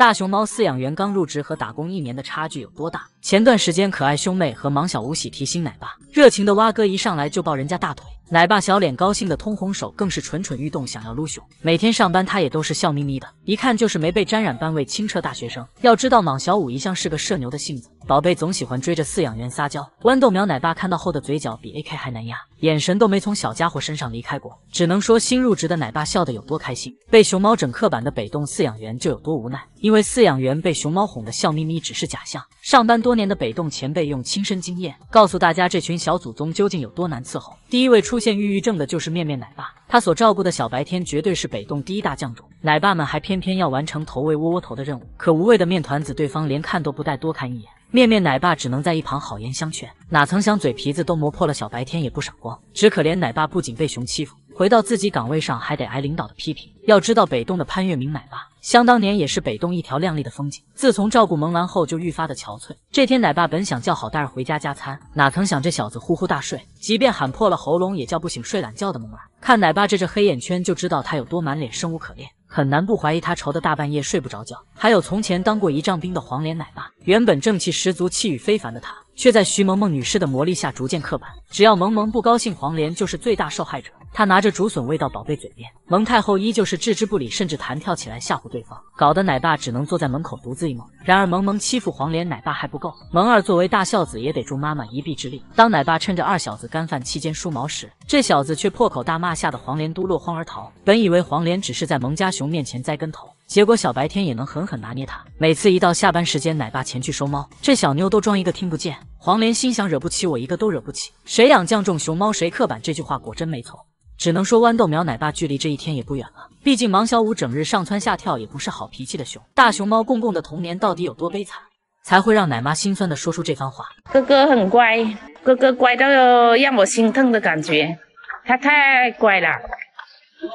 大熊猫饲养员刚入职和打工1年的差距有多大？前段时间可爱兄妹和忙小屋喜提新奶爸，热情的蛙哥一上来就抱人家大腿，奶爸小脸高兴的通红手更是蠢蠢欲动，想要撸熊。每天上班他也都是笑眯眯的，一看就是没被沾染斑味清澈大学生。要知道莽小五一向是个社牛的性子，宝贝总喜欢追着饲养员撒娇。豌豆苗奶爸看到后的嘴角比 AK 还难压，眼神都没从小家伙身上离开过，只能说新入职的奶爸笑得有多开心，被熊猫整刻板的北洞饲养员就有多无奈。因为饲养员被熊猫哄得笑眯眯只是假象，上班多年的北洞前辈用亲身经验告诉大家这群小祖宗究竟有多难伺候。第一位出现抑郁症的就是面面奶爸，他所照顾的小白天绝对是北洞第一大将种，奶爸们还偏偏要完成投喂窝窝头的任务，可无谓的面团子对方连看都不带多看一眼，面面奶爸只能在一旁好言相劝，哪曾想嘴皮子都磨破了，小白天也不赏光。只可怜奶爸不仅被熊欺负，回到自己岗位上还得挨领导的批评。要知道北洞的潘粤明奶爸想当年也是北洞一条亮丽的风景，自从照顾萌兰后就愈发的憔悴。这天奶爸本想叫好带儿回家加餐，哪曾想这小子呼呼大睡，即便喊破了喉咙也叫不醒睡懒觉的萌兰。看奶爸这黑眼圈就知道他有多满脸生无可恋，很难不怀疑他愁得大半夜睡不着觉。还有从前当过仪仗兵的黄脸奶爸，原本正气十足气宇非凡的他，却在徐萌萌女士的魔力下逐渐刻板，只要萌萌不高兴，黄连就是最大受害者。他拿着竹笋喂到宝贝嘴边，萌太后依旧是置之不理，甚至弹跳起来吓唬对方，搞得奶爸只能坐在门口独自一萌。然而萌萌欺负黄连奶爸还不够，萌二作为大孝子也得助妈妈一臂之力。当奶爸趁着二小子干饭期间梳毛时，这小子却破口大骂，吓得黄连都落荒而逃。本以为黄连只是在萌家熊面前栽跟头，结果小白天也能狠狠拿捏他。每次一到下班时间，奶爸前去收猫，这小妞都装一个听不见。黄连心想，惹不起我一个都惹不起，谁养将种熊猫谁刻板，这句话果真没错。只能说豌豆苗奶爸距离这一天也不远了，毕竟芒小五整日上蹿下跳也不是好脾气的熊。大熊猫公公的童年到底有多悲惨，才会让奶妈心酸的说出这番话？哥哥很乖，哥哥乖到让我心疼的感觉，他太乖了，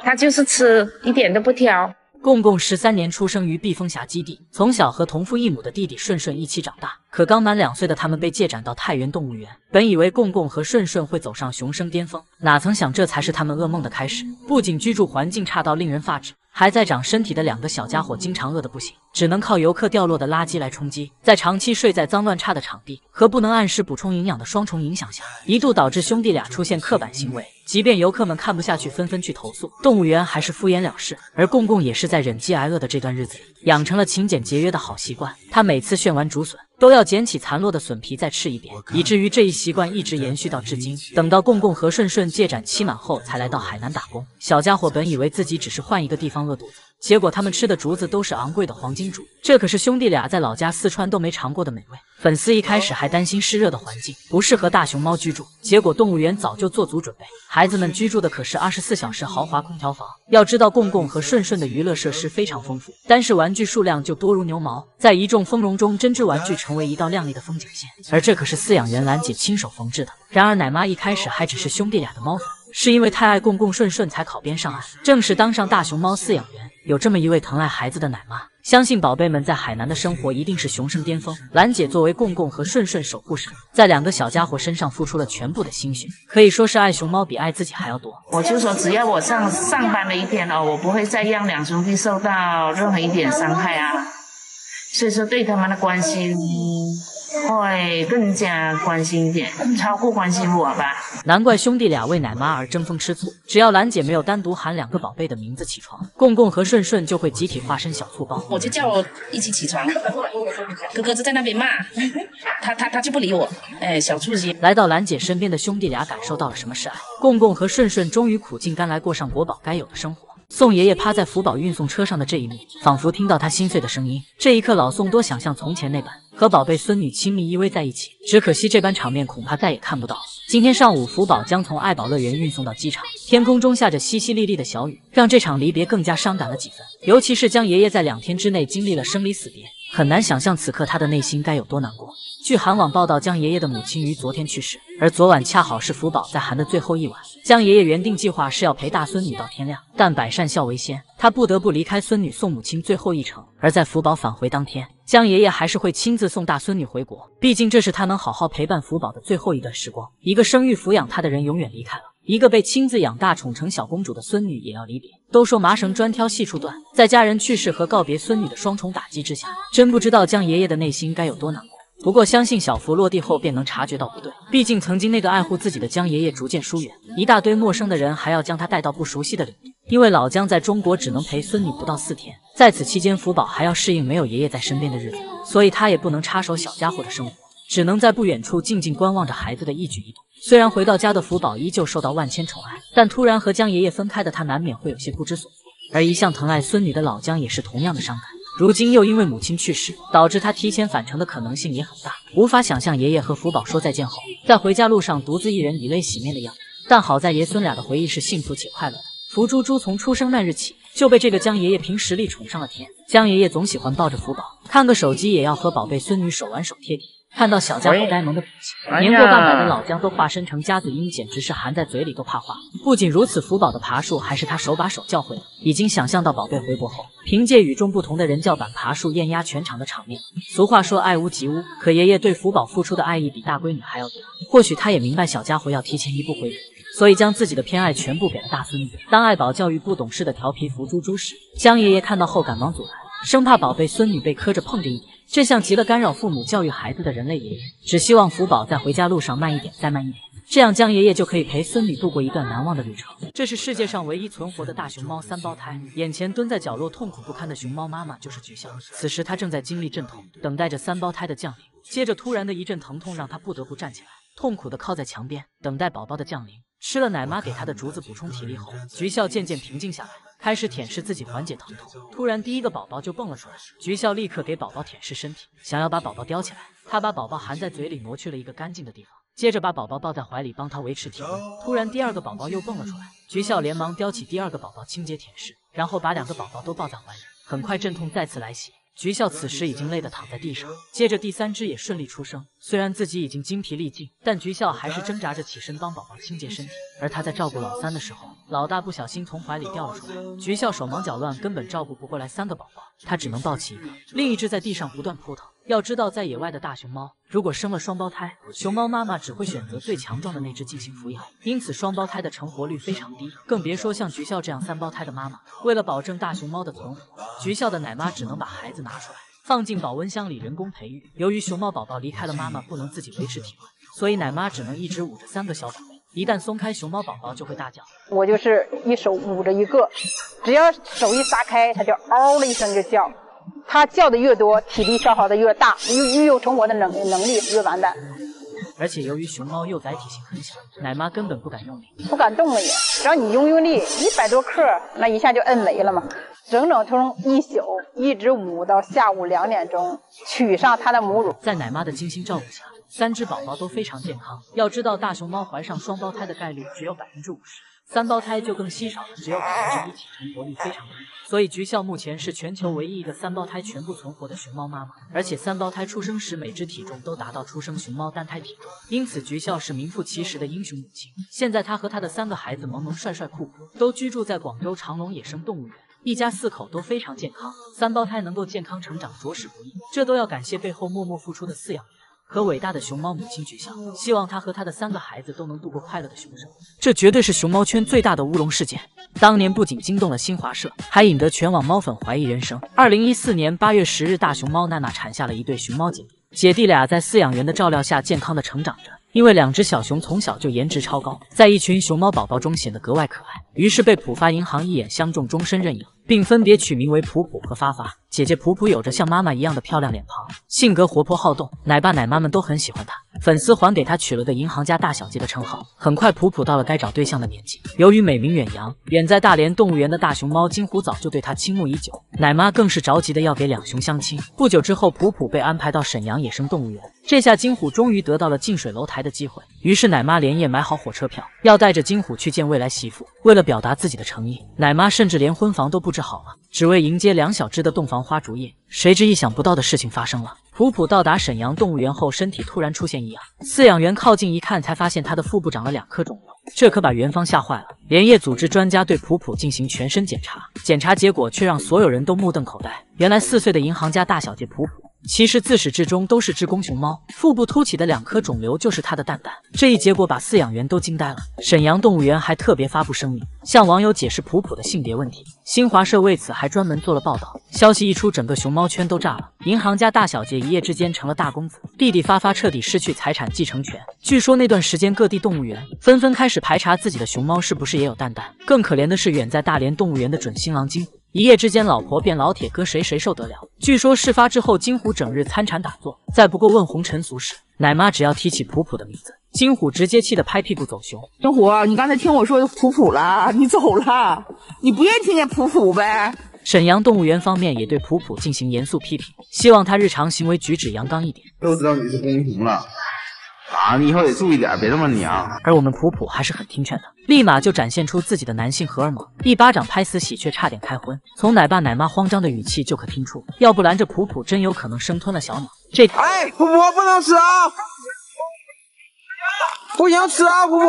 他就是吃，一点都不挑。公公13年出生于避风峡基地，从小和同父异母的弟弟顺顺一起长大。可刚满2岁的他们被借展到太原动物园，本以为公公和顺顺会走上熊生巅峰，哪曾想这才是他们噩梦的开始。不仅居住环境差到令人发指，还在长身体的2个小家伙经常饿得不行，只能靠游客掉落的垃圾来充饥。在长期睡在脏乱差的场地和不能按时补充营养的双重影响下，一度导致兄弟俩出现刻板行为。即便游客们看不下去，纷纷去投诉，动物园还是敷衍了事。而公公也是在忍饥挨饿的这段日子里，养成了勤俭节约的好习惯。他每次炫完竹笋，都要捡起残落的笋皮再吃一遍，以至于这一习惯一直延续到至今。等到公公和顺顺借展期满后，才来到海南打工。小家伙本以为自己只是换一个地方饿肚子，结果他们吃的竹子都是昂贵的黄金竹，这可是兄弟俩在老家四川都没尝过的美味。粉丝一开始还担心湿热的环境不适合大熊猫居住，结果动物园早就做足准备，孩子们居住的可是24小时豪华空调房。要知道公公和顺顺的娱乐设施非常丰富，单是玩具数量就多如牛毛，在一众丰容中，针织玩具成为一道亮丽的风景线，而这可是饲养员兰姐亲手缝制的。然而奶妈一开始还只是兄弟俩的猫粉，是因为太爱公公顺顺才考编上岸，正式当上大熊猫饲养员。有这么一位疼爱孩子的奶妈，相信宝贝们在海南的生活一定是熊生巅峰。兰姐作为公公和顺顺守护神，在2个小家伙身上付出了全部的心血，可以说是爱熊猫比爱自己还要多。我就说只要我上班的一天哦，我不会再让2兄弟受到任何一点伤害啊，所以说对他们的关心会更加关心一点，超过关心我吧。难怪兄弟俩为奶妈而争风吃醋，只要兰姐没有单独喊2个宝贝的名字起床，公公和顺顺就会集体化身小醋包。我就叫我一起起床，哥哥就在那边骂他就不理我，哎，小醋鸡。来到兰姐身边的兄弟俩感受到了什么是爱，公公和顺顺终于苦尽甘来，过上国宝该有的生活。宋爷爷趴在福宝运送车上的这一幕，仿佛听到他心碎的声音。这一刻，老宋多想像从前那般和宝贝孙女亲密依偎在一起，只可惜这般场面恐怕再也看不到了。今天上午，福宝将从爱宝乐园运送到机场，天空中下着淅淅沥沥的小雨，让这场离别更加伤感了几分。尤其是江爷爷在2天之内经历了生离死别，很难想象此刻他的内心该有多难过。据韩网报道，江爷爷的母亲于昨天去世，而昨晚恰好是福宝在韩的最后一晚。江爷爷原定计划是要陪大孙女到天亮，但百善孝为先，他不得不离开孙女送母亲最后一程。而在福宝返回当天，江爷爷还是会亲自送大孙女回国，毕竟这是他能好好陪伴福宝的最后一段时光。一个生育抚养他的人永远离开了，一个被亲自养大宠成小公主的孙女也要离别。都说麻绳专挑细处断，在家人去世和告别孙女的双重打击之下，真不知道江爷爷的内心该有多难过。不过相信小福落地后便能察觉到不对，毕竟曾经那个爱护自己的江爷爷逐渐疏远，一大堆陌生的人还要将他带到不熟悉的领域。因为老江在中国只能陪孙女不到4天，在此期间福宝还要适应没有爷爷在身边的日子，所以他也不能插手小家伙的生活，只能在不远处静静观望着孩子的一举一动。虽然回到家的福宝依旧受到万千宠爱，但突然和江爷爷分开的他难免会有些不知所措。而一向疼爱孙女的老江也是同样的伤感，如今又因为母亲去世，导致他提前返程的可能性也很大，无法想象爷爷和福宝说再见后，在回家路上独自一人以泪洗面的样子。但好在爷孙俩的回忆是幸福且快乐的。福猪猪从出生那日起就被这个江爷爷凭实力宠上了天，江爷爷总喜欢抱着福宝，看个手机也要和宝贝孙女手挽手贴贴。看到小家伙呆萌的表情，年过半百的老江都化身成夹子音，简直是含在嘴里都怕化。不仅如此，福宝的爬树还是他手把手教会的，已经想象到宝贝回国后，凭借与众不同的人教版爬树艳压全场的场面。俗话说爱屋及乌，可爷爷对福宝付出的爱意比大闺女还要多。或许他也明白小家伙要提前一步回国，所以将自己的偏爱全部给了大孙女。当爱宝教育不懂事的调皮福猪猪时，江爷爷看到后赶忙阻拦，生怕宝贝孙女被磕着碰着一点。这像极了干扰父母教育孩子的人类爷爷，只希望福宝在回家路上慢一点，再慢一点，这样江爷爷就可以陪孙女度过一段难忘的旅程。这是世界上唯一存活的大熊猫3胞胎，眼前蹲在角落痛苦不堪的熊猫妈妈就是菊笑。此时她正在经历阵痛，等待着3胞胎的降临。接着突然的一阵疼痛让她不得不站起来，痛苦地靠在墙边，等待宝宝的降临。吃了奶妈给她的竹子补充体力后，菊笑渐渐平静下来，开始舔舐自己缓解疼痛。突然第一个宝宝就蹦了出来，菊笑立刻给宝宝舔舐身体，想要把宝宝叼起来。她把宝宝含在嘴里挪去了一个干净的地方，接着把宝宝抱在怀里帮他维持体温。突然第2个宝宝又蹦了出来，菊笑连忙叼起第2个宝宝清洁舔舐，然后把2个宝宝都抱在怀里。很快阵痛再次来袭，菊笑此时已经累得躺在地上，接着第3只也顺利出生。虽然自己已经精疲力尽，但菊笑还是挣扎着起身帮宝宝清洁身体。而他在照顾老3的时候，老大不小心从怀里掉了出来，菊笑手忙脚乱，根本照顾不过来3个宝宝，他只能抱起1个，另一只在地上不断扑腾。要知道，在野外的大熊猫如果生了双胞胎，熊猫妈妈只会选择最强壮的那只进行抚养，因此双胞胎的成活率非常低，更别说像菊笑这样3胞胎的妈妈。为了保证大熊猫的存活，菊笑的奶妈只能把孩子拿出来，放进保温箱里人工培育。由于熊猫宝宝离开了妈妈不能自己维持体温，所以奶妈只能一直捂着3个小宝贝，一旦松开熊猫宝宝就会大叫。我就是一手捂着一个，只要手一撒开，它就嗷的一声就叫。它叫的越多，体力消耗的越大，越有成活的能力越完蛋。而且由于熊猫幼崽体型很小，奶妈根本不敢用力，不敢动了也。只要你用力，100多克，那一下就摁没了嘛。整从一宿一直捂到下午2点钟，取上它的母乳。在奶妈的精心照顾下，3只宝宝都非常健康。要知道，大熊猫怀上双胞胎的概率只有50%，3胞胎就更稀少了，只有1%，体成活率非常低。所以菊笑目前是全球唯一一个3胞胎全部存活的熊猫妈妈，而且3胞胎出生时每只体重都达到出生熊猫单胎体重，因此菊笑是名副其实的英雄母亲。现在她和她的3个孩子萌萌帅帅酷酷，都居住在广州长隆野生动物园，一家4口都非常健康。3胞胎能够健康成长着实不易，这都要感谢背后默默付出的饲养员和伟大的熊猫母亲菊笑，希望她和她的3个孩子都能度过快乐的熊生活。这绝对是熊猫圈最大的乌龙事件，当年不仅惊动了新华社，还引得全网猫粉怀疑人生。2014年8月10日，大熊猫娜娜产下了一对熊猫姐弟，姐弟俩在饲养员的照料下健康的成长着。因为2只小熊从小就颜值超高，在一群熊猫宝宝中显得格外可爱，于是被浦发银行一眼相中，终身认养，并分别取名为普普和发发。姐姐普普有着像妈妈一样的漂亮脸庞，性格活泼好动，奶爸奶妈们都很喜欢她，粉丝还给她取了个银行家大小姐的称号。很快普普到了该找对象的年纪，由于美名远扬，远在大连动物园的大熊猫金虎早就对她倾慕已久，奶妈更是着急的要给2熊相亲。不久之后，普普被安排到沈阳野生动物园，这下金虎终于得到了近水楼台的机会，于是奶妈连夜买好火车票，要带着金虎去见未来媳妇。为了表达自己的诚意，奶妈甚至连婚房都布置好了，只为迎接2小只的洞房花烛夜。谁知意想不到的事情发生了。普普到达沈阳动物园后，身体突然出现异样，饲养员靠近一看，才发现他的腹部长了2颗肿瘤，这可把园方吓坏了，连夜组织专家对普普进行全身检查，检查结果却让所有人都目瞪口呆。原来4岁的银行家大小姐普普，其实自始至终都是只公熊猫，腹部凸起的2颗肿瘤就是它的蛋蛋。这一结果把饲养员都惊呆了。沈阳动物园还特别发布声明，向网友解释普普的性别问题。新华社为此还专门做了报道。消息一出，整个熊猫圈都炸了。银行家大小姐一夜之间成了大公子，弟弟发彻底失去财产继承权。据说那段时间各地动物园纷纷开始排查自己的熊猫是不是也有蛋蛋。更可怜的是，远在大连动物园的准新郎金虎，一夜之间老婆变老铁哥，谁受得了？据说事发之后，金虎整日参禅打坐，再不过问红尘俗事。奶妈只要提起普普的名字，金虎直接气得拍屁股走熊。金虎，你刚才听我说普普了，你走了，你不愿意听见普普呗？沈阳动物园方面也对普普进行严肃批评，希望他日常行为举止阳刚一点。都知道你是公熊了啊，你以后得注意点，别这么娘。而我们普普还是很听劝的，立马就展现出自己的男性荷尔蒙，一巴掌拍死喜鹊，差点开荤。从奶爸奶妈慌张的语气就可听出，要不拦着普普真有可能生吞了小鸟。哎，普普不能吃啊！不行吃啊，普普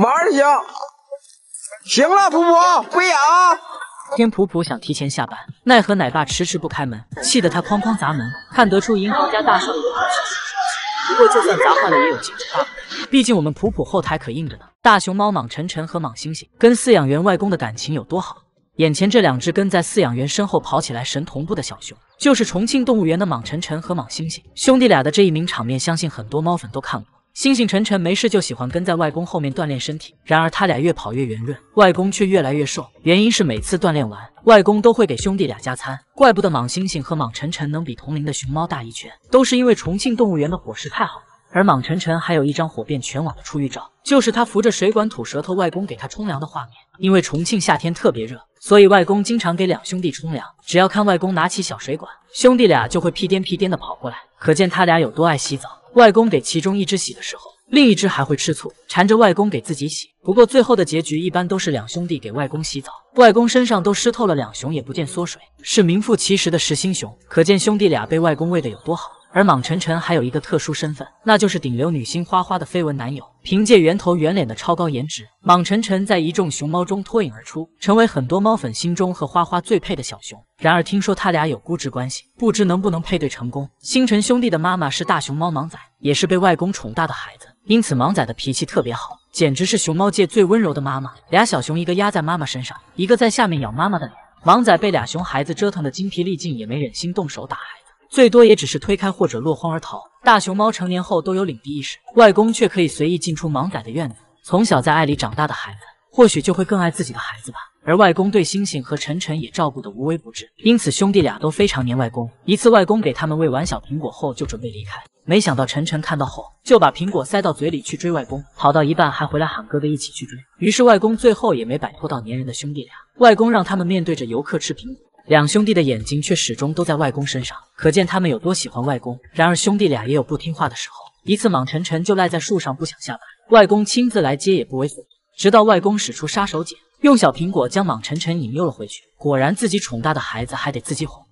玩儿行。行了，普普不咬。天普普想提前下班，奈何奶爸迟迟不开门，气得他哐哐砸门。看得出银行家大少爷不过就算砸坏了也有解决办法，毕竟我们普普后台可硬着呢。大熊猫莽晨晨和莽星星跟饲养员外公的感情有多好？眼前这2只跟在饲养员身后跑起来神同步的小熊，就是重庆动物园的莽晨晨和莽星星兄弟俩的这一名场面，相信很多猫粉都看过。星星晨晨没事就喜欢跟在外公后面锻炼身体，然而他俩越跑越圆润，外公却越来越瘦。原因是每次锻炼完，外公都会给兄弟俩加餐。怪不得莽星星和莽晨晨能比同龄的熊猫大一圈，都是因为重庆动物园的伙食太好了。而莽晨晨还有一张火遍全网的出浴照，就是他扶着水管吐舌头，外公给他冲凉的画面。因为重庆夏天特别热，所以外公经常给2兄弟冲凉。只要看外公拿起小水管，兄弟俩就会屁颠屁颠的跑过来，可见他俩有多爱洗澡。外公给其中一只洗的时候，另一只还会吃醋，缠着外公给自己洗。不过最后的结局一般都是2兄弟给外公洗澡，外公身上都湿透了，2熊也不见缩水，是名副其实的实心熊。可见兄弟俩被外公喂得有多好。而莽晨晨还有一个特殊身份，那就是顶流女星花花的绯闻男友。凭借圆头圆脸的超高颜值，莽晨晨在一众熊猫中脱颖而出，成为很多猫粉心中和花花最配的小熊。然而听说他俩有估值关系，不知能不能配对成功。星辰兄弟的妈妈是大熊猫莽仔，也是被外公宠大的孩子，因此莽仔的脾气特别好，简直是熊猫界最温柔的妈妈。俩小熊一个压在妈妈身上，一个在下面咬妈妈的脸。莽仔被俩熊孩子折腾得精疲力尽，也没忍心动手打孩子，最多也只是推开或者落荒而逃。大熊猫成年后都有领地意识，外公却可以随意进出莽仔的院子。从小在爱里长大的孩子，或许就会更爱自己的孩子吧。而外公对星星和晨晨也照顾得无微不至，因此兄弟俩都非常黏外公。一次外公给他们喂完小苹果后就准备离开，没想到晨晨看到后就把苹果塞到嘴里去追外公，跑到一半还回来喊哥哥一起去追。于是外公最后也没摆脱到粘人的兄弟俩，外公让他们面对着游客吃苹果。2兄弟的眼睛却始终都在外公身上，可见他们有多喜欢外公。然而兄弟俩也有不听话的时候，一次莽晨晨就赖在树上不想下班，外公亲自来接也不为所动，直到外公使出杀手锏，用小苹果将莽晨晨引诱了回去。果然自己宠大的孩子还得自己哄。